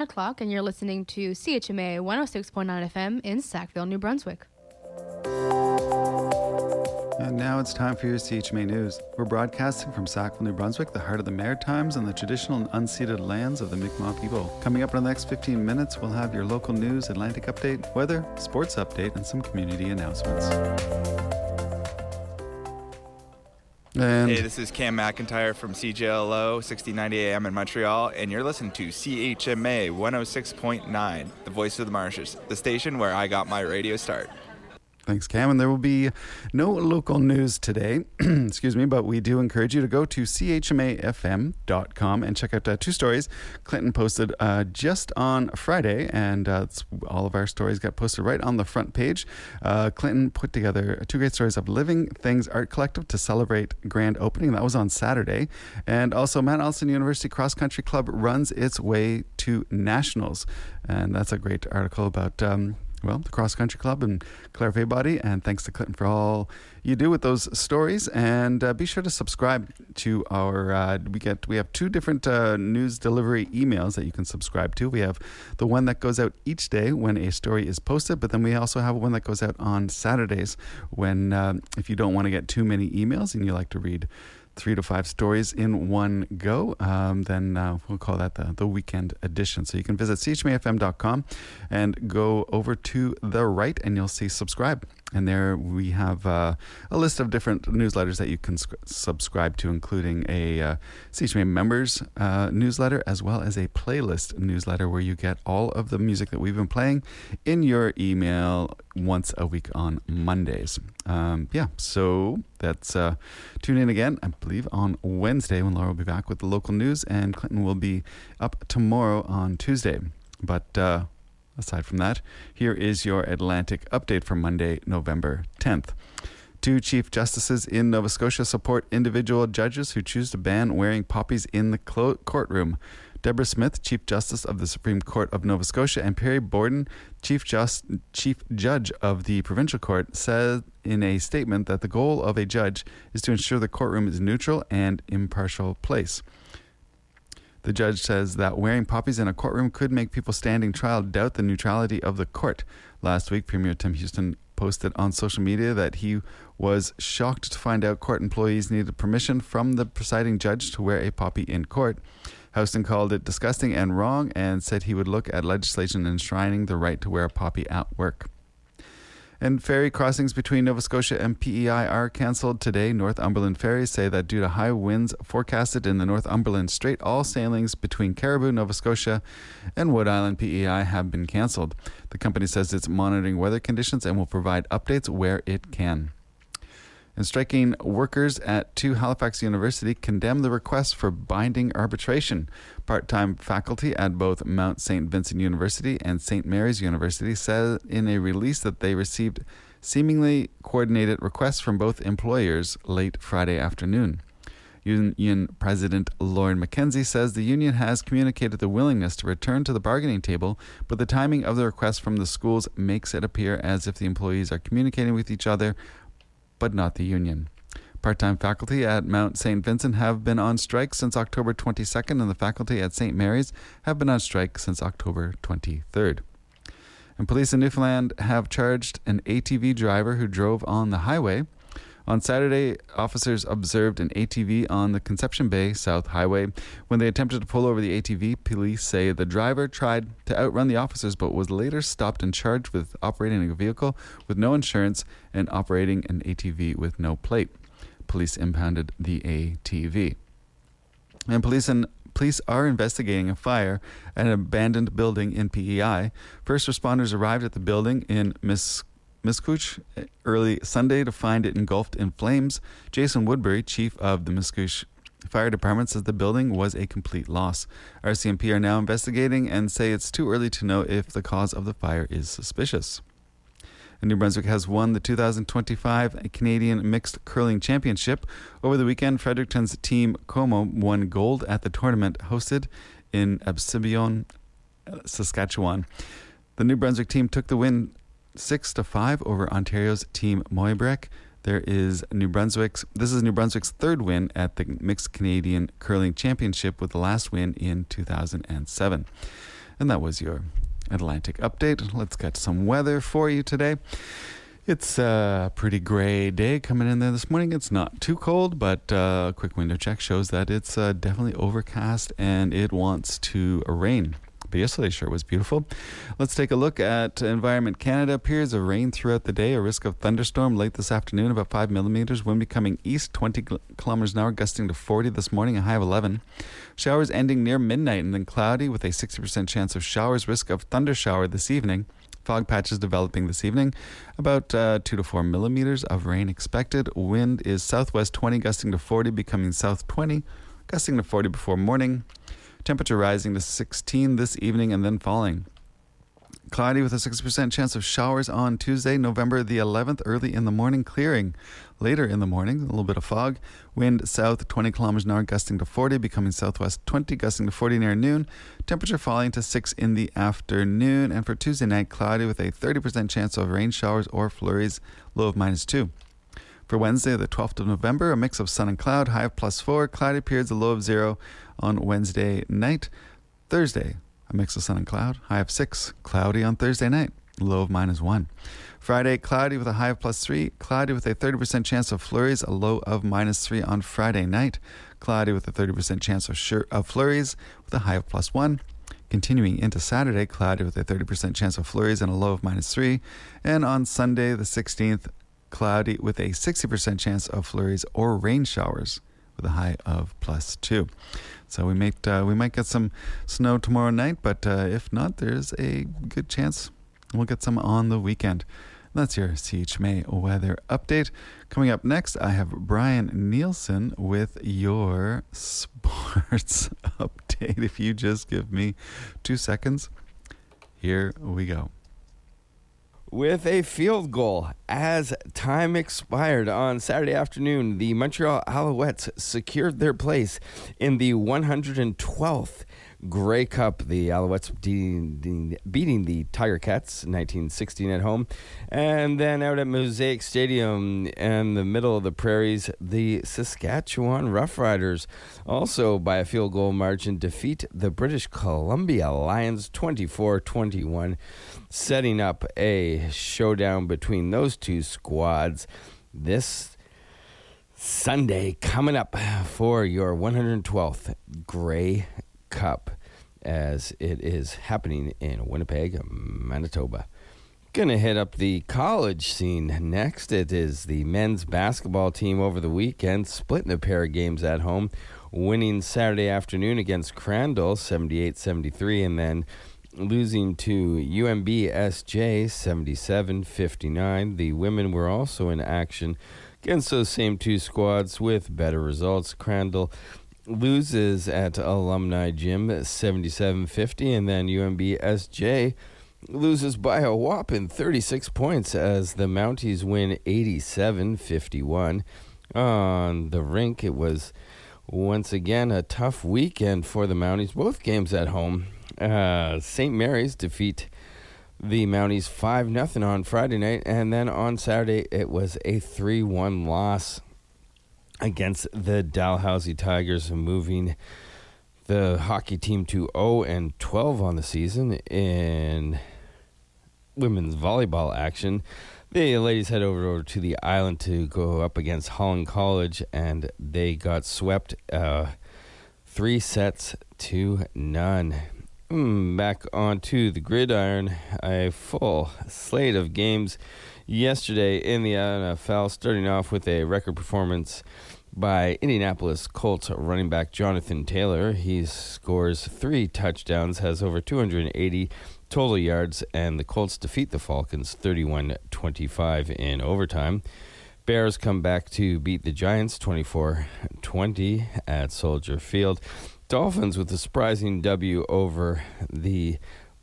o'clock, and you're listening to CHMA 106.9 FM in Sackville, New Brunswick. And now it's time for your CHMA News. We're broadcasting from Sackville, New Brunswick, the heart of the Maritimes and the traditional and unceded lands of the Mi'kmaq people. Coming up in the next 15 minutes, we'll have your local news, Atlantic update, weather, sports update, and some community announcements. Hey, this is Cam McIntyre from CJLO 1690 AM in Montreal, and you're listening to CHMA 106.9, the voice of the marshes, the station where I got my radio start. Thanks, Cam. And there will be no local news today, excuse me, but we do encourage you to go to chmafm.com and check out two stories Clinton posted just on Friday, and all of our stories got posted right on the front page. Clinton put together two great stories of Living Things Art Collective to celebrate grand opening. That was on Saturday. And also Mount Allison University Cross Country Club runs its way to nationals. And that's a great article about the Cross Country Club and Claire Faybody, and thanks to Clinton for all you do with those stories. And be sure to subscribe to our, we have two different news delivery emails that you can subscribe to. We have the one that goes out each day when a story is posted, but then we also have one that goes out on Saturdays when, if you don't want to get too many emails and you like to read 3 to 5 stories in one go, then we'll call that the weekend edition. So you can visit chmafm.com and go over to the right and you'll see subscribe. And there we have a list of different newsletters that you can subscribe to, including a CHMA members newsletter, as well as a playlist newsletter where you get all of the music that we've been playing in your email once a week on Mondays. So that's tune in again, I believe, on Wednesday when Laura will be back with the local news, and Clinton will be up tomorrow on Tuesday. But aside from that, here is your Atlantic update for Monday, November 10th. 2 Chief Justices in Nova Scotia support individual judges who choose to ban wearing poppies in the courtroom. Deborah Smith, Chief Justice of the Supreme Court of Nova Scotia, and Perry Borden, Chief Judge of the Provincial Court, said in a statement that the goal of a judge is to ensure the courtroom is a neutral and impartial place. The judge says that wearing poppies in a courtroom could make people standing trial doubt the neutrality of the court. Last week, Premier Tim Houston posted on social media that he was shocked to find out court employees needed permission from the presiding judge to wear a poppy in court. Houston called it disgusting and wrong and said he would look at legislation enshrining the right to wear a poppy at work. And ferry crossings between Nova Scotia and PEI are cancelled today. Northumberland ferries say that due to high winds forecasted in the Northumberland Strait, all sailings between Caribou, Nova Scotia and Wood Island, PEI have been cancelled. The company says it's monitoring weather conditions and will provide updates where it can. And striking workers at 2 Halifax University condemned the request for binding arbitration. Part-time faculty at both Mount St. Vincent University and St. Mary's University said in a release that they received seemingly coordinated requests from both employers late Friday afternoon. Union President Lauren McKenzie says the union has communicated the willingness to return to the bargaining table, but the timing of the request from the schools makes it appear as if the employees are communicating with each other but not the union. Part-time faculty at Mount St. Vincent have been on strike since October 22nd, and the faculty at St. Mary's have been on strike since October 23rd. And police in Newfoundland have charged an ATV driver who drove on the highway. On Saturday, officers observed an ATV on the Conception Bay South Highway. When they attempted to pull over the ATV, police say the driver tried to outrun the officers but was later stopped and charged with operating a vehicle with no insurance and operating an ATV with no plate. Police impounded the ATV. And police are investigating a fire at an abandoned building in PEI. First responders arrived at the building in Miscouche early Sunday to find it engulfed in flames. Jason Woodbury, chief of the Miscouche Fire Department, says the building was a complete loss. RCMP are now investigating and say it's too early to know if the cause of the fire is suspicious. And New Brunswick has won the 2025 Canadian Mixed Curling Championship. Over the weekend, Fredericton's team Como won gold at the tournament hosted in Absibillon, Saskatchewan. The New Brunswick team took the win 6-5 over Ontario's team Moybrek. This is New Brunswick's third win at the Mixed Canadian Curling Championship, with the last win in 2007. And that was your Atlantic update. Let's get some weather for you today. It's a pretty gray day coming in there this morning. It's not too cold, but a quick window check shows that it's definitely overcast and it wants to rain. But yesterday sure was beautiful. Let's take a look at Environment Canada. Periods of rain throughout the day. A risk of thunderstorm late this afternoon, about 5 millimeters. Wind becoming east, 20 kilometers an hour, gusting to 40 this morning, a high of 11. Showers ending near midnight and then cloudy with a 60% chance of showers. Risk of thunder shower this evening. Fog patches developing this evening. About 2 to 4 millimeters of rain expected. Wind is southwest 20, gusting to 40, becoming south 20, gusting to 40 before morning. Temperature rising to 16 this evening and then falling. Cloudy with a 60% chance of showers on Tuesday, November the 11th, early in the morning, clearing later in the morning, a little bit of fog. Wind south 20 kilometers an hour, gusting to 40, becoming southwest 20, gusting to 40 near noon. Temperature falling to 6 in the afternoon. And for Tuesday night, cloudy with a 30% chance of rain showers or flurries, low of -2. For Wednesday, the 12th of November, a mix of sun and cloud, high of +4, cloudy periods, a low of 0 on Wednesday night. Thursday, a mix of sun and cloud, high of 6, cloudy on Thursday night, low of -1. Friday, cloudy with a high of +3, cloudy with a 30% chance of flurries, a low of -3 on Friday night, cloudy with a 30% chance of flurries with a high of +1. Continuing into Saturday, cloudy with a 30% chance of flurries and a low of -3. And on Sunday, the 16th, cloudy with a 60% chance of flurries or rain showers with a high of +2. So we might get some snow tomorrow night, but if not, there's a good chance we'll get some on the weekend. That's your CHMA weather update. Coming up next, I have Brian Nielsen with your sports update. If you just give me 2 seconds, here we go. With a field goal as time expired on Saturday afternoon, the Montreal Alouettes secured their place in the 112th Grey Cup. The Alouettes beating the Tiger Cats 1916 at home. And then out at Mosaic Stadium in the middle of the prairies, the Saskatchewan Roughriders also by a field goal margin defeat the British Columbia Lions 24-21, setting up a showdown between those two squads this Sunday coming up for your 112th Grey Cup, as it is happening in Winnipeg, Manitoba. Gonna hit up the college scene next. It is the men's basketball team over the weekend, splitting a pair of games at home, winning Saturday afternoon against Crandall 78-73, and then losing to UMBSJ 77-59. The women were also in action against those same two squads with better results. Crandall loses at Alumni Gym 77-50, and then UMBSJ loses by a whopping 36 points as the Mounties win 87-51. On the rink, it was once again a tough weekend for the Mounties, both games at home. St. Mary's defeat the Mounties 5-0 on Friday night, and then on Saturday it was a 3-1 loss against the Dalhousie Tigers, moving the hockey team to 0-12 on the season. In women's volleyball action, the ladies head over to the island to go up against Holland College, and they got swept 3-0. Back onto the gridiron, a full slate of games yesterday in the NFL, starting off with a record performance by Indianapolis Colts running back Jonathan Taylor. He scores 3 touchdowns, has over 280 total yards, and the Colts defeat the Falcons 31-25 in overtime. Bears come back to beat the Giants 24-20 at Soldier Field. Dolphins with a surprising W over the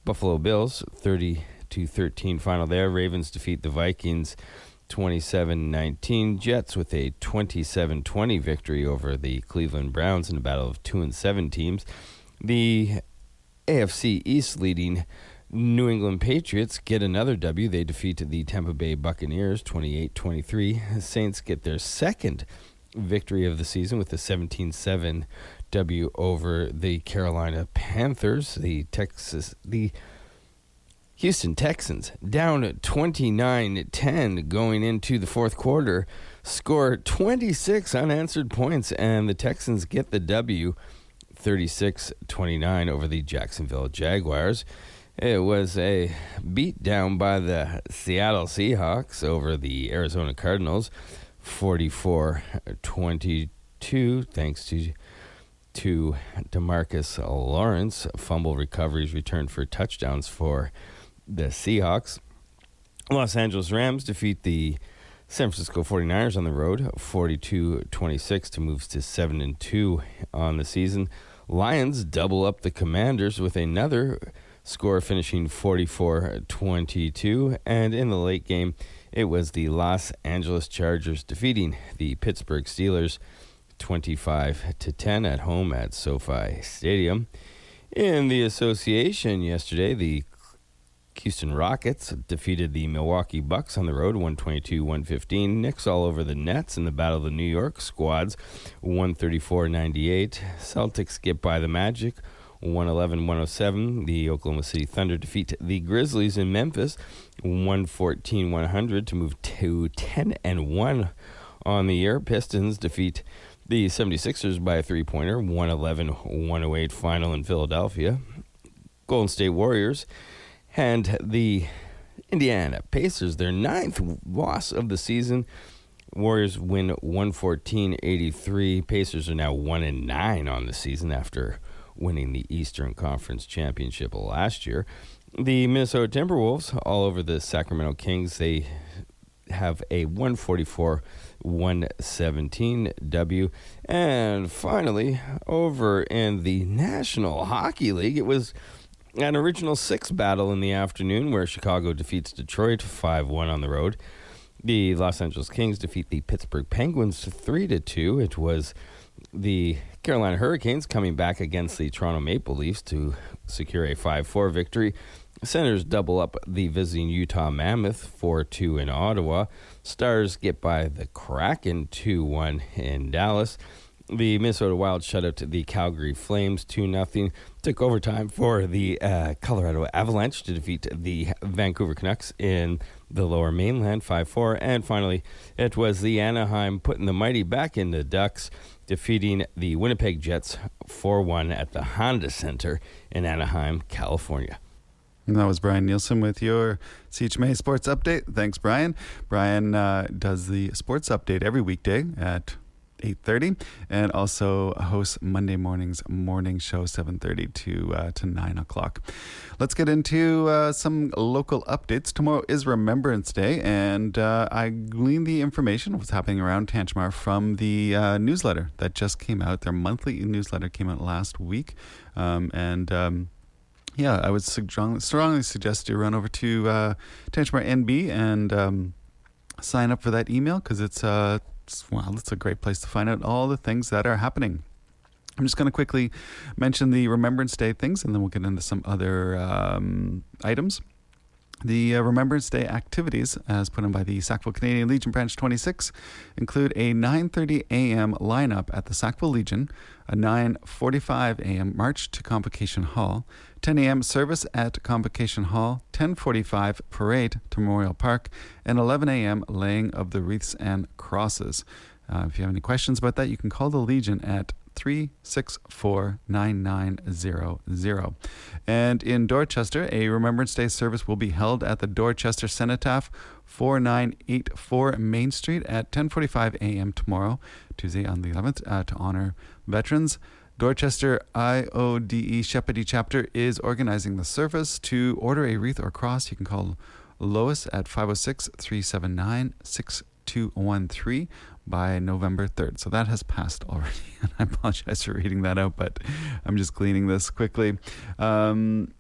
Buffalo Bills, 30-13 final there. Ravens defeat the Vikings 27-19. Jets with a 27-20 victory over the Cleveland Browns in a battle of 2-7 teams. The AFC East leading New England Patriots get another W. They defeat the Tampa Bay Buccaneers 28-23. Saints get their second victory of the season with the 17-7 W over the Carolina Panthers. The Houston Texans down 29-10 going into the fourth quarter, score 26 unanswered points, and the Texans get the W 36-29 over the Jacksonville Jaguars. It was a beat down by the Seattle Seahawks over the Arizona Cardinals, 44-22, thanks to DeMarcus Lawrence. Fumble recoveries returned for touchdowns for the Seahawks. Los Angeles Rams defeat the San Francisco 49ers on the road, 42-26 to move to 7-2 on the season. Lions double up the Commanders with another score finishing 44-22. And in the late game, it was the Los Angeles Chargers defeating the Pittsburgh Steelers 25-10 at home at SoFi Stadium. In the association yesterday, the Houston Rockets defeated the Milwaukee Bucks on the road, 122-115. Knicks all over the Nets in the Battle of the New York squads, 134-98. Celtics get by the Magic, 111-107. The Oklahoma City Thunder defeat the Grizzlies in Memphis, 114-100 to move to 10-1 on the year. Pistons defeat the 76ers by a three-pointer, 111-108 final in Philadelphia. Golden State Warriors and the Indiana Pacers, their 9th loss of the season. Warriors win 114-83. Pacers are now 1-9 on the season after winning the Eastern Conference Championship last year. The Minnesota Timberwolves all over the Sacramento Kings. They have a 144-117 W. And finally, over in the National Hockey League, it was an original six battle in the afternoon where Chicago defeats Detroit 5-1 on the road. The Los Angeles Kings defeat the Pittsburgh Penguins 3-2. It was the Carolina Hurricanes coming back against the Toronto Maple Leafs to secure a 5-4 victory. Senators double up the visiting Utah Mammoth 4-2 in Ottawa. Stars get by the Kraken 2-1 in Dallas. The Minnesota Wild shut out the Calgary Flames 2-0. Took overtime for the Colorado Avalanche to defeat the Vancouver Canucks in the Lower Mainland 5-4. And finally, it was the Anaheim putting the mighty back in the Ducks, defeating the Winnipeg Jets 4-1 at the Honda Center in Anaheim, California. And that was Brian Nielsen with your CHMA Sports Update. Thanks, Brian. Brian does the Sports Update every weekday at 8:30 and also hosts Monday morning's morning show 7:30 to 9 o'clock. Let's get into some local updates. Tomorrow is Remembrance Day, and I gleaned the information of what's happening around Tantramar from the newsletter that just came out. Their monthly newsletter came out last week, yeah, I would strongly suggest you run over to Tantramar NB and sign up for that email, because it's a great place to find out all the things that are happening. I'm just going to quickly mention the Remembrance Day things, and then we'll get into some other items. The Remembrance Day activities, as put on by the Sackville Canadian Legion Branch 26, include a 9:30 a.m. lineup at the Sackville Legion, a 9:45 a.m. march to Convocation Hall, 10 a.m. service at Convocation Hall, 10:45 parade to Memorial Park, and 11 a.m. laying of the wreaths and crosses. If you have any questions about that, you can call the Legion at 364-9900. And in Dorchester, a Remembrance Day service will be held at the Dorchester Cenotaph, 4984 Main Street at 10:45 a.m. tomorrow, Tuesday on the 11th, to honor veterans. Dorchester IODE Shepherdie Chapter is organizing the service. To order a wreath or cross, you can call Lois at 506-379-6213 by November 3rd. So that has passed already, and I apologize for reading that out, but I'm just gleaning this quickly. And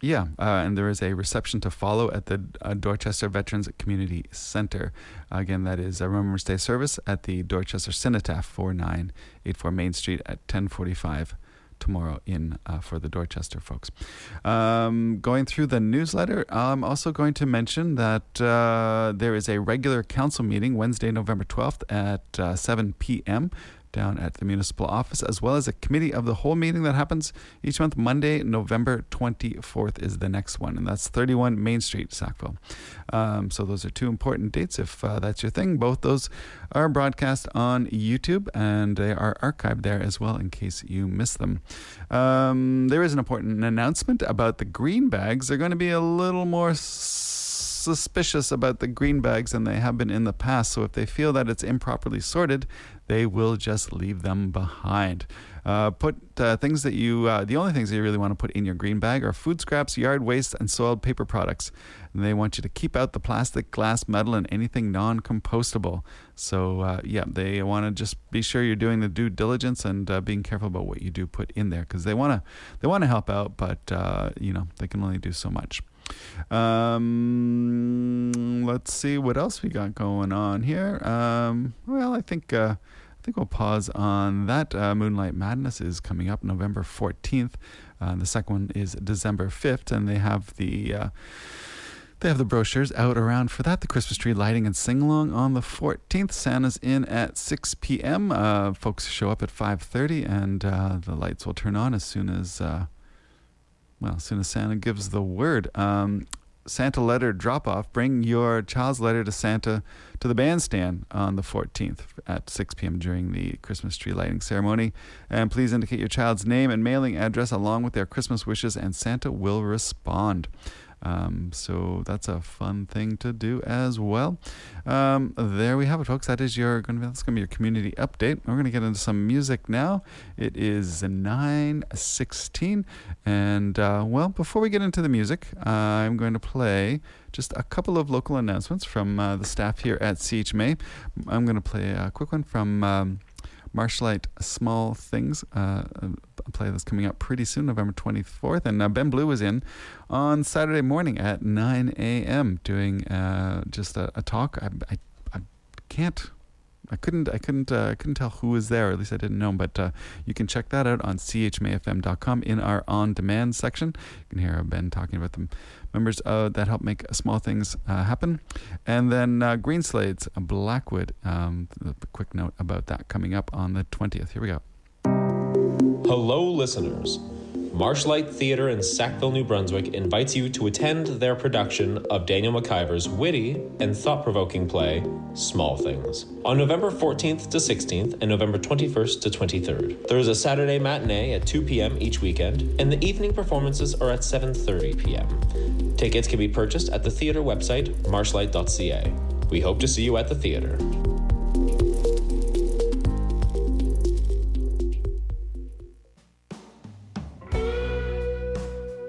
there is a reception to follow at the Dorchester Veterans Community Center. Again, that is a Remembrance Day service at the Dorchester Cenotaph, 4984 Main Street at 10:45 tomorrow in for the Dorchester folks. Going through the newsletter, I'm also going to mention that there is a regular council meeting Wednesday, November 12th at 7 p.m. down at the municipal office, as well as a committee of the whole meeting that happens each month. Monday, November 24th is the next one, and that's 31 Main Street, Sackville. So those are two important dates if that's your thing. Both those are broadcast on YouTube, and they are archived there as well in case you miss them. There is an important announcement about the green bags. They're going to be a little more suspicious about the green bags than they have been in the past. So if they feel that it's improperly sorted, they will just leave them behind. Put things that the only things that you really want to put in your green bag are food scraps, yard waste, and soiled paper products. And they want you to keep out the plastic, glass, metal, and anything non-compostable. So they want to just be sure you're doing the due diligence and being careful about what you do put in there, because they want to help out, but they can only do so much. Let's see what else we got going on here. I think we'll pause on that. Moonlight Madness is coming up November 14th. The second one is December 5th, and they have the brochures out around for that. The Christmas tree lighting and sing-along on the 14th. Santa's in at 6 p.m. Folks show up at 5:30, and the lights will turn on as soon as Santa gives the word. Santa letter drop-off. Bring your child's letter to Santa to the bandstand on the 14th at 6 p.m. during the Christmas tree lighting ceremony. And please indicate your child's name and mailing address along with their Christmas wishes, and Santa will respond. So that's a fun thing to do as well. There we have it, folks. That's going to be your community update. We're going to get into some music now. It is 9:16, and before we get into the music, I'm going to play just a couple of local announcements from the staff here at CHMA. I'm going to play a quick one from Marshlight Small Things, a play that's coming out pretty soon, November 24th. And Ben Blue was in on Saturday morning at 9 a.m. doing just a talk. I couldn't tell who was there, or at least I didn't know, but you can check that out on chmafm.com in our on-demand section. You can hear Ben talking about the members that help make small things happen. And then Green Slade's Blackwood, a quick note about that coming up on the 20th. Here we go. Hello, listeners. Marshlight Theatre in Sackville, New Brunswick invites you to attend their production of Daniel McIver's witty and thought-provoking play, Small Things, on November 14th to 16th and November 21st to 23rd. There is a Saturday matinee at 2 p.m. each weekend, and the evening performances are at 7:30 p.m. Tickets can be purchased at the theatre website, marshlight.ca. We hope to see you at the theatre.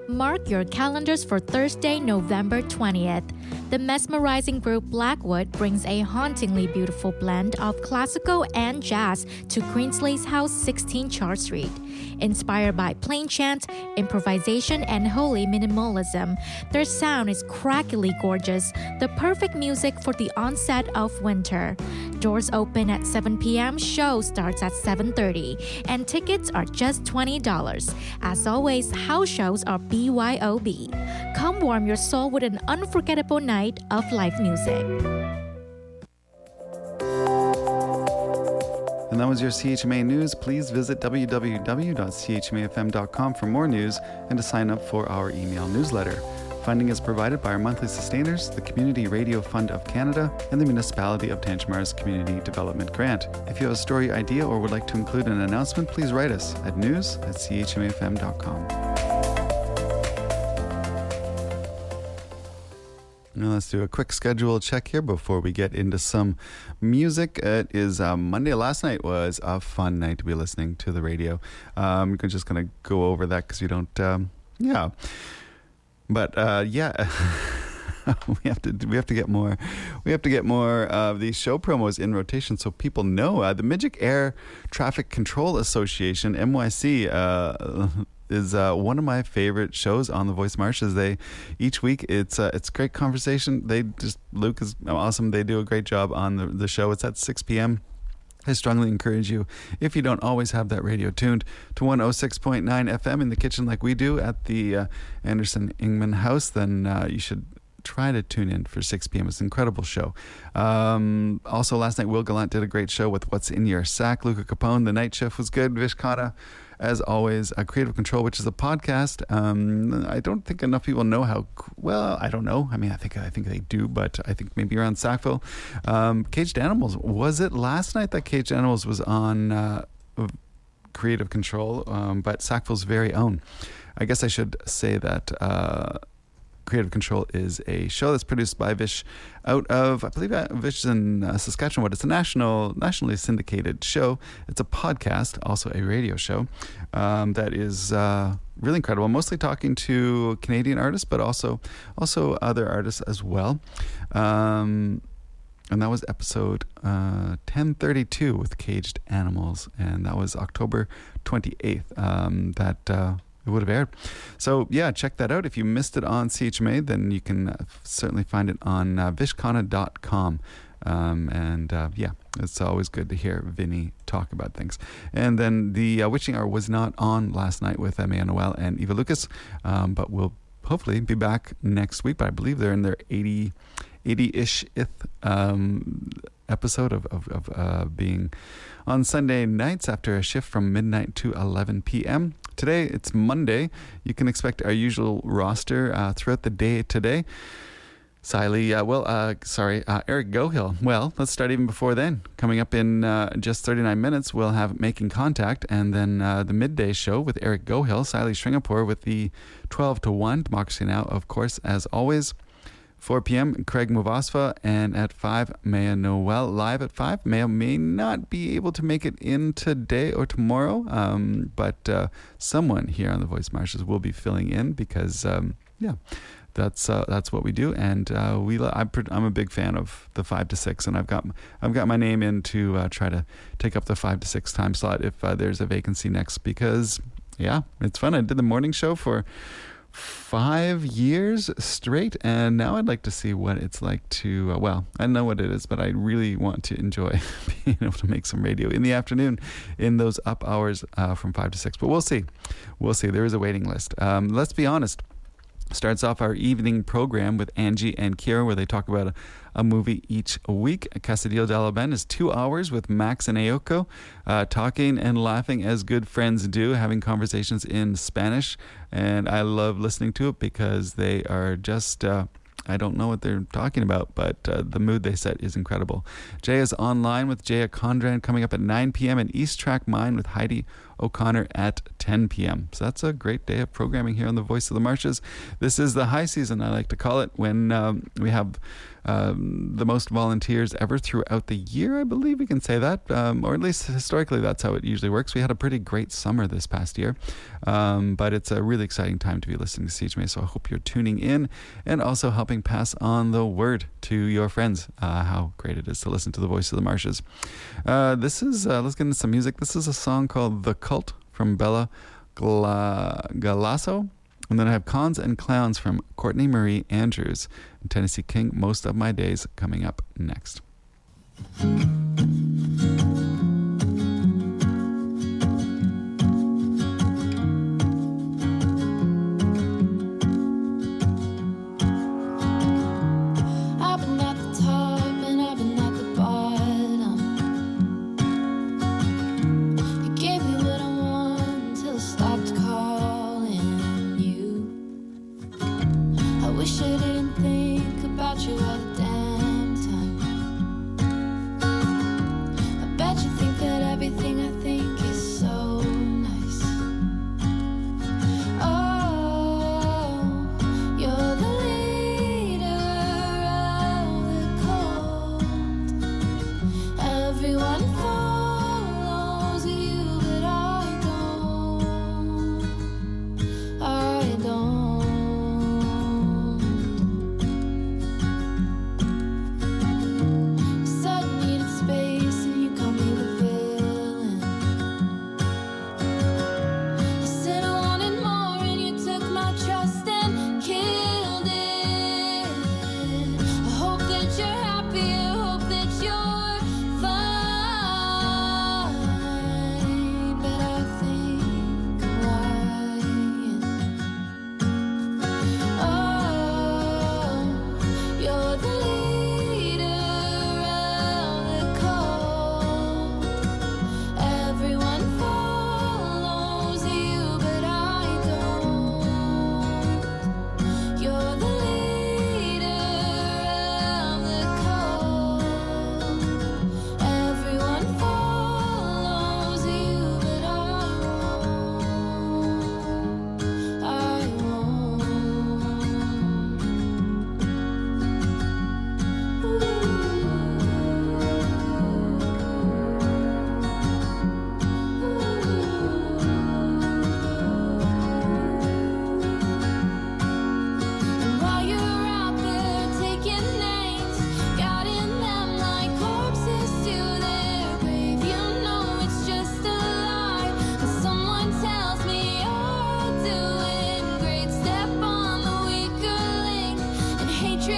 Mark your calendars for Thursday, November 20th. The mesmerizing group Blackwood brings a hauntingly beautiful blend of classical and jazz to Greenslade's House, 16 Charles Street. Inspired by plain chant, improvisation, and holy minimalism, their sound is crackily gorgeous, the perfect music for the onset of winter. Doors open at 7 p.m., show starts at 7:30, and tickets are just $20. As always, house shows are BYOB. Come warm your soul with an unforgettable night of live music. And that was your CHMA News. Please visit www.chmafm.com for more news and to sign up for our email newsletter. Funding is provided by our monthly sustainers, the Community Radio Fund of Canada, and the Municipality of Tantjamar's Community Development Grant. If you have a story idea or would like to include an announcement, please write us at news@chmafm.com. Now let's do a quick schedule check here before we get into some music. It is Monday. Last night was a fun night to be listening to the radio. I'm just going to go over that because we don't, But we have to get more of these show promos in rotation so people know. The Midget Air Traffic Control Association, MYC, is one of my favorite shows on the Voice Marshes. Each week it's great conversation. Luke is awesome. They do a great job on the show. It's at 6 p.m. I strongly encourage you, if you don't always have that radio tuned, to 106.9 FM in the kitchen like we do at the Anderson Ingman House, then you should try to tune in for 6 p.m. It's an incredible show. Also, last night, Will Gallant did a great show with What's in Your Sack. Luca Capone, The Night Shift was good. Vish Khanna, as always, Creative Control, which is a podcast. I don't think enough people know how, well, I don't know. I mean, I think they do, but I think maybe around Sackville. Caged Animals, was it last night that Caged Animals was on Creative Control, but Sackville's very own? I guess I should say that Creative Control is a show that's produced by Vish out of, I believe Vish is in Saskatchewan, but it's a nationally syndicated show. It's a podcast, also a radio show, that is really incredible. Mostly talking to Canadian artists, but also other artists as well. And that was episode 1032 with Caged Animals, and that was October 28th. It would have aired. So yeah, check that out. If you missed it on CHMA, then you can certainly find it on vishkhanna.com. Yeah, it's always good to hear Vinny talk about things. And then the Witching Hour was not on last night with Emma Noel and Eva Lucas, but we'll hopefully be back next week. But I believe they're in their 80-ish-th episode of being on Sunday nights after a shift from midnight to 11 p.m. Today, it's Monday. You can expect our usual roster throughout the day today. Eric Gohill. Well, let's start even before then. Coming up in just 39 minutes, we'll have Making Contact, and then the midday show with Eric Gohill, Siley Sringapore with the 12 to 1, Democracy Now!, of course, as always. 4 p.m., Craig Muvasfa, and at 5, Maya Noel, live at 5. Maya may not be able to make it in today or tomorrow, but someone here on The Voice Marshes will be filling in because, that's what we do, and I'm a big fan of the 5 to 6, and I've got my name in to try to take up the 5 to 6 time slot if there's a vacancy next, because it's fun. I did the morning show for 5 years straight, and now I'd like to see what it's like to I know what it is, but I really want to enjoy being able to make some radio in the afternoon in those up hours from 5 to 6, but we'll see. There is a waiting list. Let's be honest. Starts off our evening program with Angie and Kira, where they talk about a movie each week. Casadillo de la Ben is 2 hours with Max and Ayoko, talking and laughing as good friends do, having conversations in Spanish. And I love listening to it because they are just, I don't know what they're talking about, but the mood they set is incredible. Jay is online with Jaya Condran coming up at 9 p.m. and East Track Mine with Heidi O'Connor at 10 p.m. So that's a great day of programming here on The Voice of the Marshes. This is the high season, I like to call it, when we have the most volunteers ever throughout the year. I believe we can say that, or at least historically that's how it usually works. We had a pretty great summer this past year, but it's a really exciting time to be listening to CHMA, so I hope you're tuning in and also helping pass on the word to your friends, how great it is to listen to The Voice of the Marshes. This is, let's get into some music. This is a song called The Cult from Bella Galasso. And then I have Cons and Clowns from Courtney Marie Andrews and Tennessee King, Most of My Days, coming up next.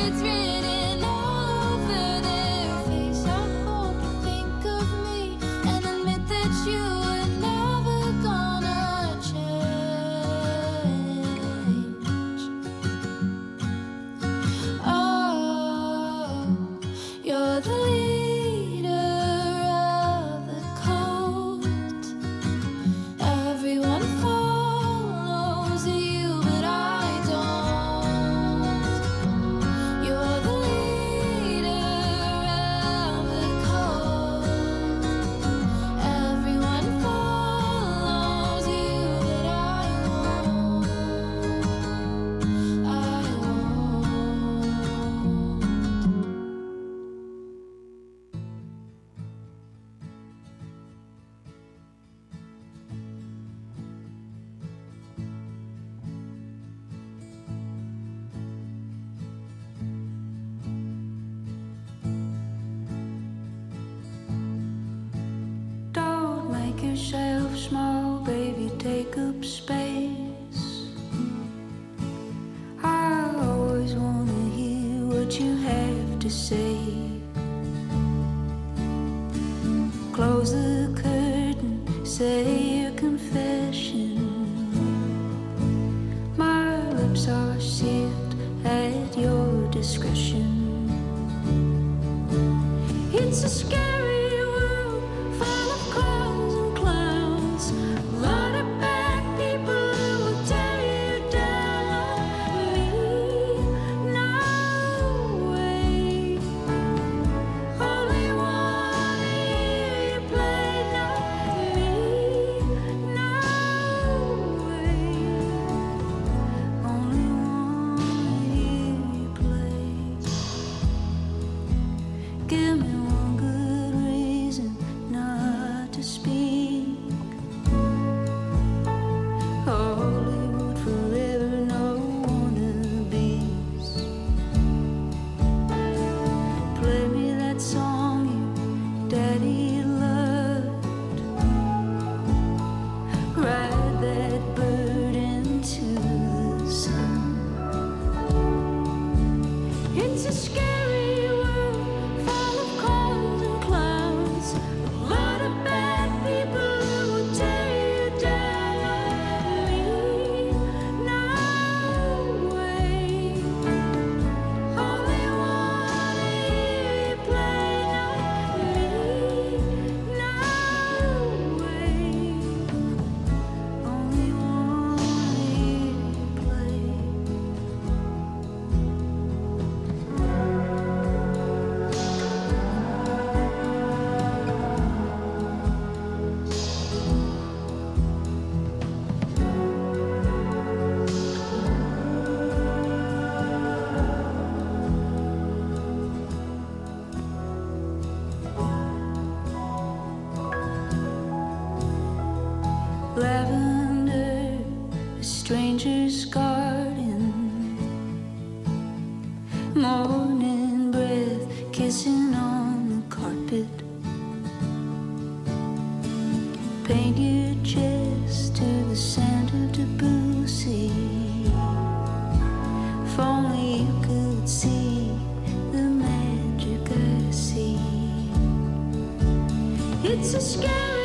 it's written all over their face. I hope you think of me and admit that you were never gonna change. Oh, you're the leader of the cult. Everyone follows you, but I don't. You're the leader of the cult. Everyone follows you, but I won't. I won't. Don't make yourself small, baby, take up space. I always wanna hear what you have to say. Close the curtain, say your confession. My lips are sealed at your discretion. It's a scary world full of clowns and clowns. A lot of bad people who will tear you down. Me, no way. Only wanna hear you play. Not me, no way. Only wanna hear you play. Give me one good reason not to speak. Hollywood forever, no wannabes. Play me that song your daddy loved. Ride that bird into the sun. It's a scary world full of clowns and clowns. A lot of bad people who will tear you down. Me, no way. Only wanna hear you play. Not me, no way. Only wanna hear you play. Lavender, a stranger's garden. Morning breath kissing on the carpet. Paint your chest to the sound of Debussy. If only you could see the magic I see. It's a scary